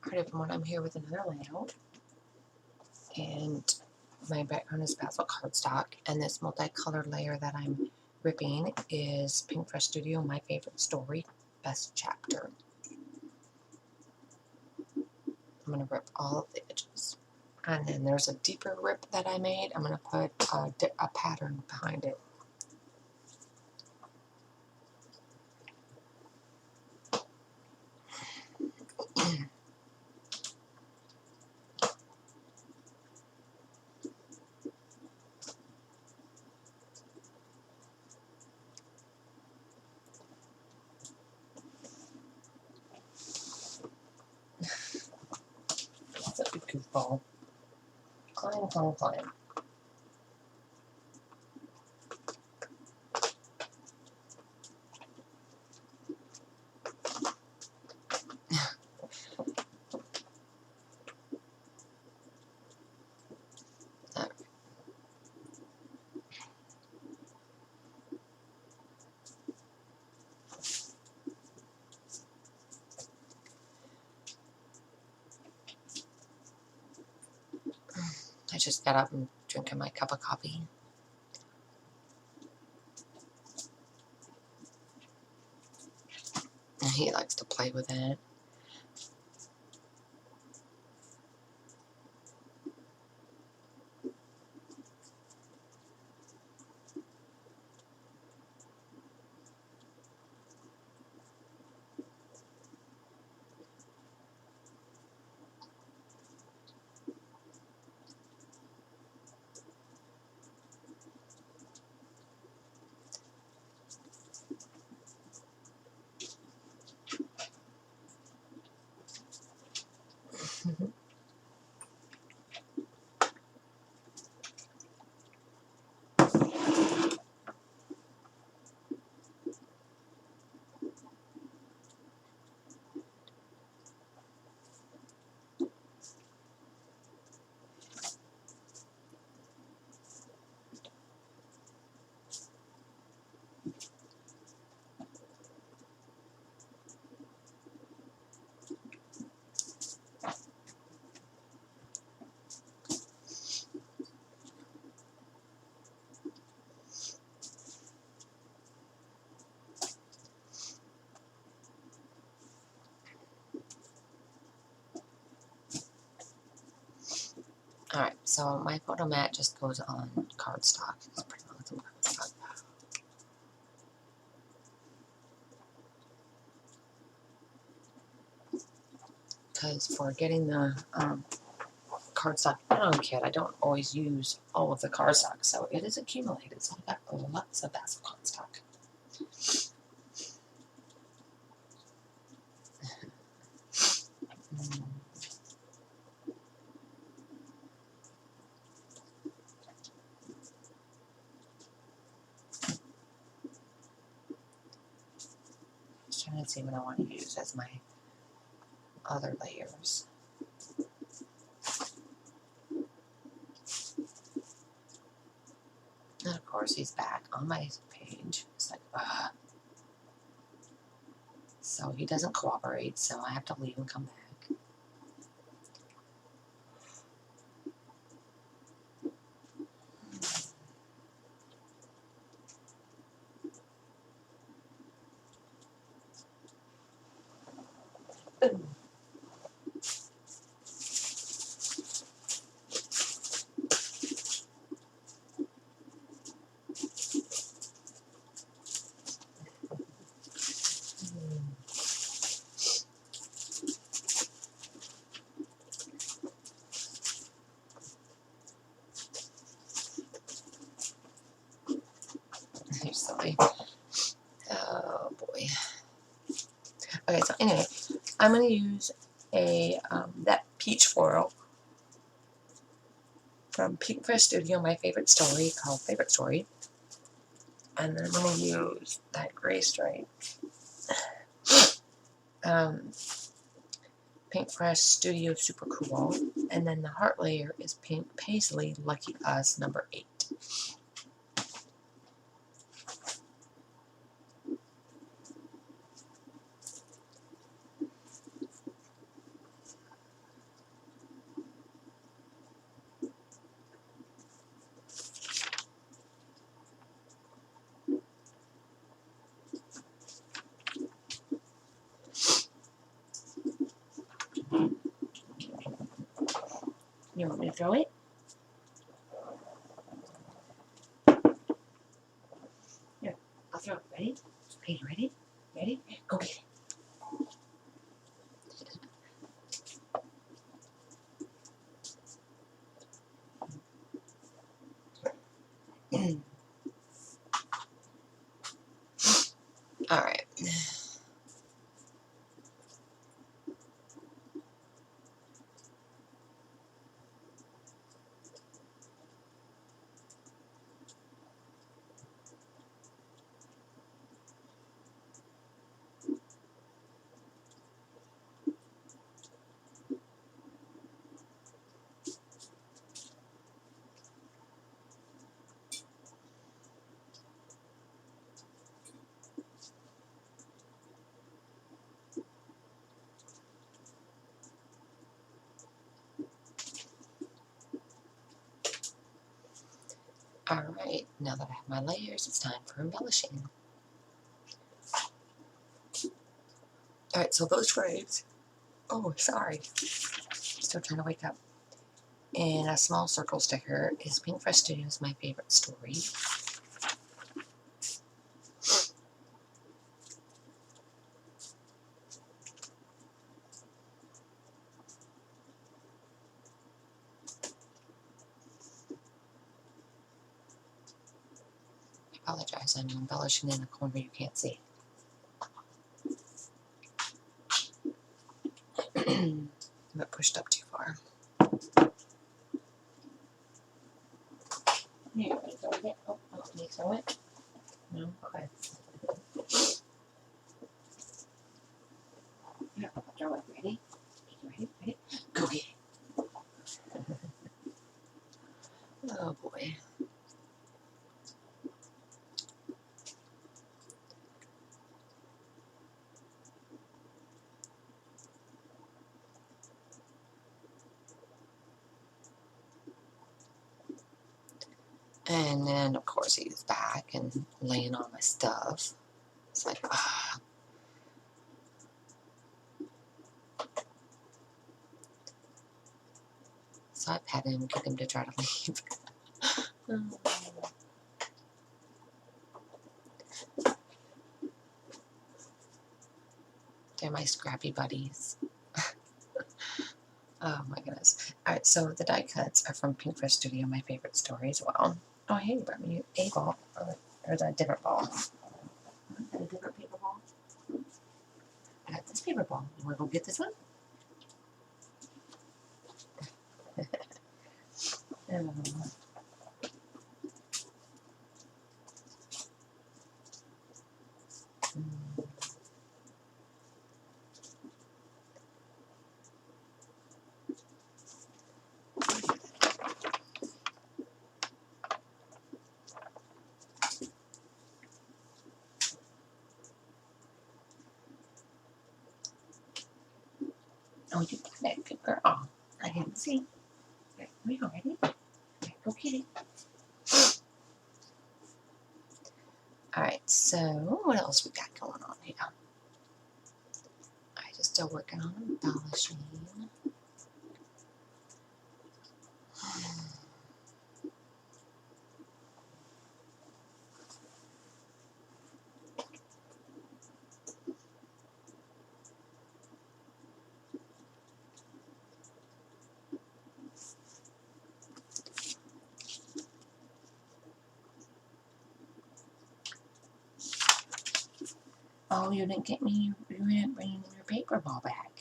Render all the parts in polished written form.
Alright everyone, I'm here with another layout, and my background is basil cardstock, and this multicolored layer that I'm ripping is Pink Fresh Studio, My Favorite Story, Best Chapter. I'm going to rip all of the edges. And then there's a deeper rip that I made. I'm going to put a pattern behind it. That's a goofball. Climb, climb, climb. I just got up and drinking my cup of coffee. And he likes to play with it. Alright, so my photo mat just goes on cardstock. It's pretty much some cardstock. Because for getting the cardstock down kit, I don't always use all of the cardstock, so it is accumulated. So I've got lots of basil cardstock. Just trying to see what I want to use as my other layers. And of course, he's back on my page. It's like, ugh. So he doesn't cooperate, so I have to leave and come back. You're silly. Oh boy. Okay, so anyway, I'm going to use a that peach floral from Pink Fresh Studio, My Favorite Story, called Favorite Story. And then I'm going to use that gray stripe. Pink Fresh Studio Super Cool. And then the heart layer is Pink Paisley Lucky Us number 8. You want me to throw it? Here, I'll throw it. Ready? Okay, you ready? Ready? Go get it. All right. All right. Now that I have my layers, it's time for embellishing. All right. So those frames. Oh, sorry. Still trying to wake up. And a small circle sticker is Pink Fresh Studios, My Favorite Story. I apologize, I'm embellishing in a corner you can't see. But pushed up too far. Here, can you throw it? Oh, can you throw it? No? Okay. Here, I'll throw it. Ready? Ready? Ready? Go get it. Oh boy. And then, of course, he's back and laying on my stuff. It's like, ah. So I pat him, get him to try to leave. They're my scrappy buddies. Oh my goodness. Alright, so the die cuts are from Pink Fresh Studio, My Favorite Story as well. Oh, hey, you brought me a ball. Or a different ball. A different paper ball. I got this paper ball. You want to go get this one? Oh, you got it. Good girl. I didn't see. Are you ready? Go get it. Alright, so what else we got going on here? I just still working on embellishing. Oh, you didn't get me. You didn't bring your paper ball back.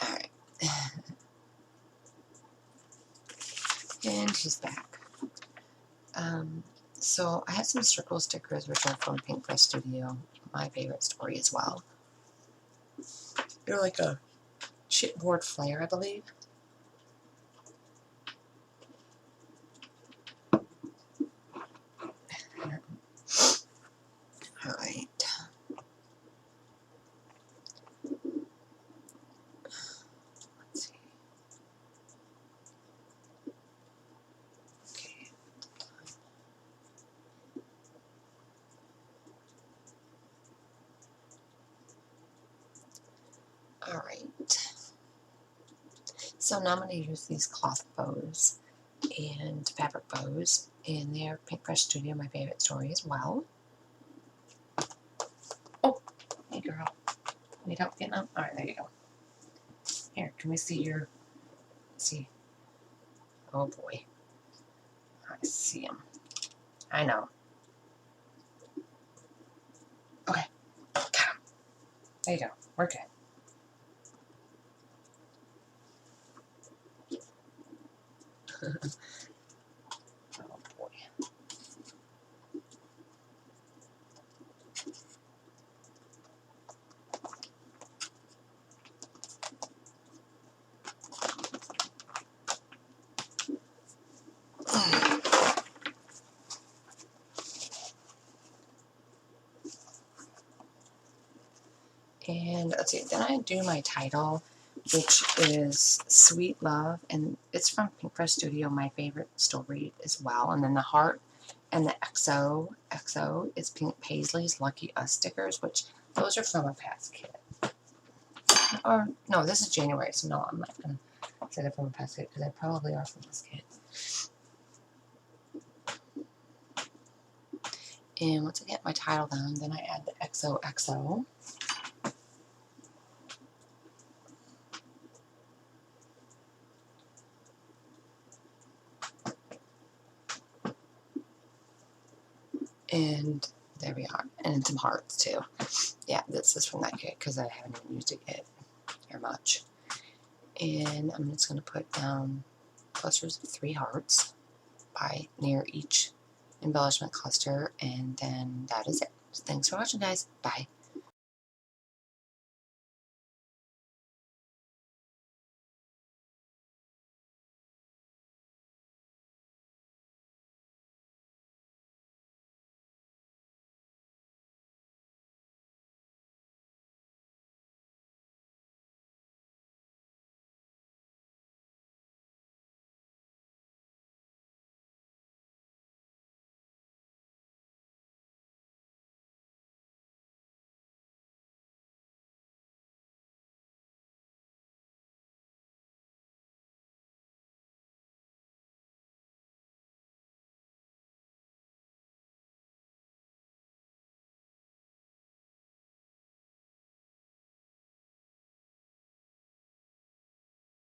Alright. And she's back. So I have some circle stickers which are from Pink Fresh Studio, My Favorite Story as well. They're like a chipboard flare, I believe. Alright. Let's see. Okay. So now I'm going to use these cloth bows and fabric bows, and they're Paintbrush Studio, my favorite story as well. Oh, hey girl, need help getting up? Alright, there you go. Here, can we see your, see, oh boy, I see him. I know. Okay, got him. There you go, we're good. Oh boy. And let's see, then I do my title, which is Sweet Love, and it's from Paintbrush Studio, my favorite story as well. And then the heart and the XO is Pink Paisley's Lucky Us stickers, which those are from a past kit. Or, no, this is January, so no, I'm not going to say they're from a past kit, because they probably are from this kit. And once I get my title down, then I add the XOXO. And there we are. And some hearts too. Yeah, this is from that kit because I haven't even used it yet very much. And I'm just going to put down clusters of 3 hearts by near each embellishment cluster, and then that is it. So thanks for watching, guys. Bye.